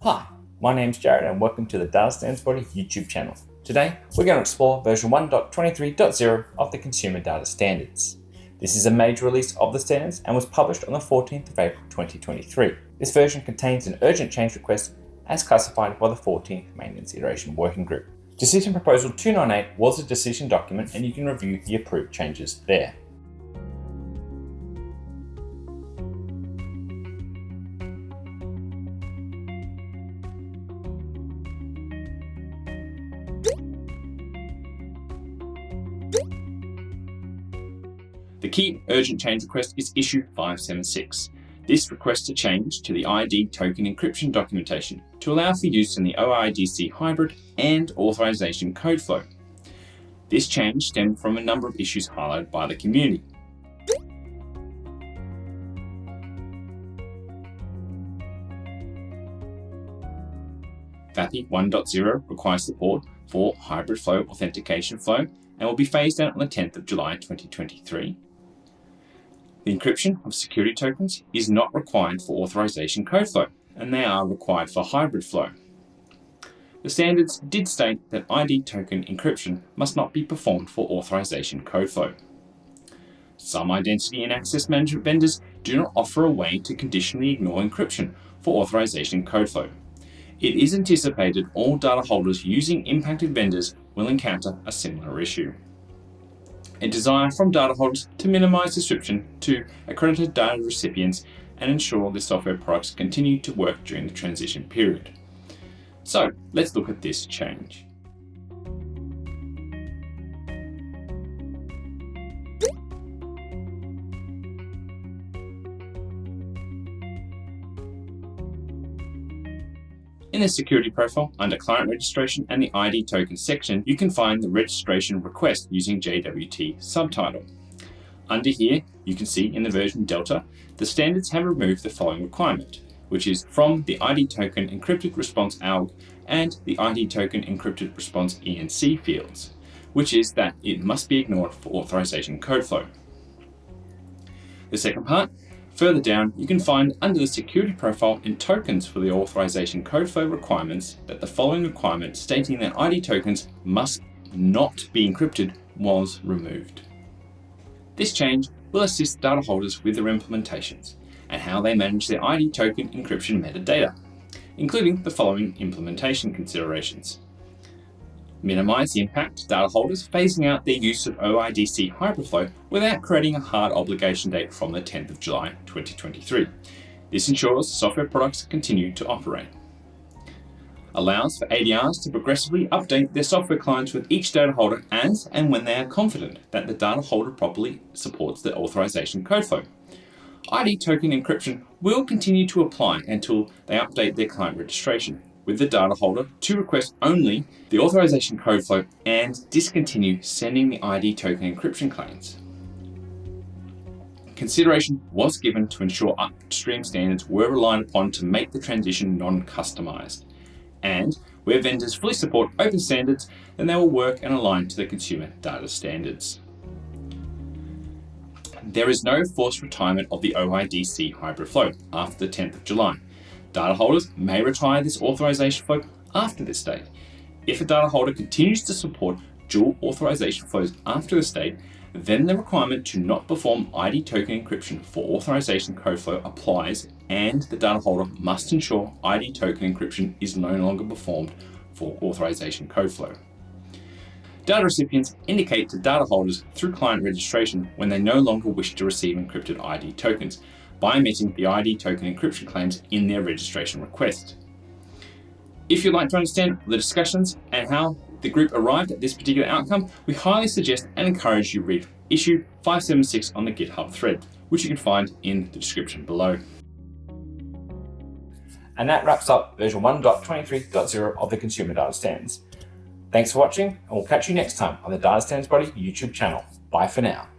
Hi, my name's Jarryd and welcome to the Data Standards Body YouTube channel. Today, we're going to explore version 1.23.0 of the Consumer Data Standards. This is a major release of the standards and was published on the 14th of April 2023. This version contains an urgent change request as classified by the 14th Maintenance Iteration Working Group. Decision Proposal 298 was a decision document and you can review the approved changes there. The key urgent change request is issue 576. This requests a change to the ID token encryption documentation to allow for use in the OIDC hybrid and authorization code flow. This change stemmed from a number of issues highlighted by the community. FAPI 1.0 requires support for hybrid flow authentication flow and will be phased out on the 10th of July 2023. The encryption of security tokens is not required for authorization code flow, and they are required for hybrid flow. The standards did state that ID token encryption must not be performed for authorization code flow. Some identity and access management vendors do not offer a way to conditionally ignore encryption for authorization code flow. It is anticipated all data holders using impacted vendors will encounter a similar issue. A desire from data holders to minimize disruption to accredited data recipients and ensure their software products continue to work during the transition period. So let's look at this change. In the security profile, under client registration and the ID token section, you can find the registration request using JWT subtitle. Under here, you can see in the version Delta, the standards have removed the following requirement, which is from the ID token encrypted response ALG and the ID token encrypted response ENC fields, which is that it must be ignored for authorization code flow. The second part, further down, you can find under the security profile and tokens for the authorization code flow requirements that the following requirement stating that ID tokens must not be encrypted was removed. This change will assist data holders with their implementations and how they manage their ID token encryption metadata, including the following implementation considerations. Minimize the impact to data holders phasing out their use of OIDC hyperflow without creating a hard obligation date from the 10th of July 2023. This ensures software products continue to operate. Allows for ADRs to progressively update their software clients with each data holder as and when they are confident that the data holder properly supports the authorization code flow. ID token encryption will continue to apply until they update their client registration, with the data holder to request only the authorization code flow and discontinue sending the ID token encryption claims. Consideration was given to ensure upstream standards were relied upon to make the transition non-customized. And where vendors fully support open standards, then they will work and align to the consumer data standards. There is no forced retirement of the OIDC hybrid flow after the 10th of July. Data holders may retire this authorization flow after this date. If a data holder continues to support dual authorization flows after this date, then the requirement to not perform ID token encryption for authorization code flow applies, and the data holder must ensure ID token encryption is no longer performed for authorization code flow. Data recipients indicate to data holders through client registration when they no longer wish to receive encrypted ID tokens, by omitting the ID token encryption claims in their registration request. If you'd like to understand the discussions and how the group arrived at this particular outcome, we highly suggest and encourage you read issue 576 on the GitHub thread, which you can find in the description below. And that wraps up version 1.23.0 of the Consumer Data Standards. Thanks for watching, and we'll catch you next time on the Data Standards Body YouTube channel. Bye for now.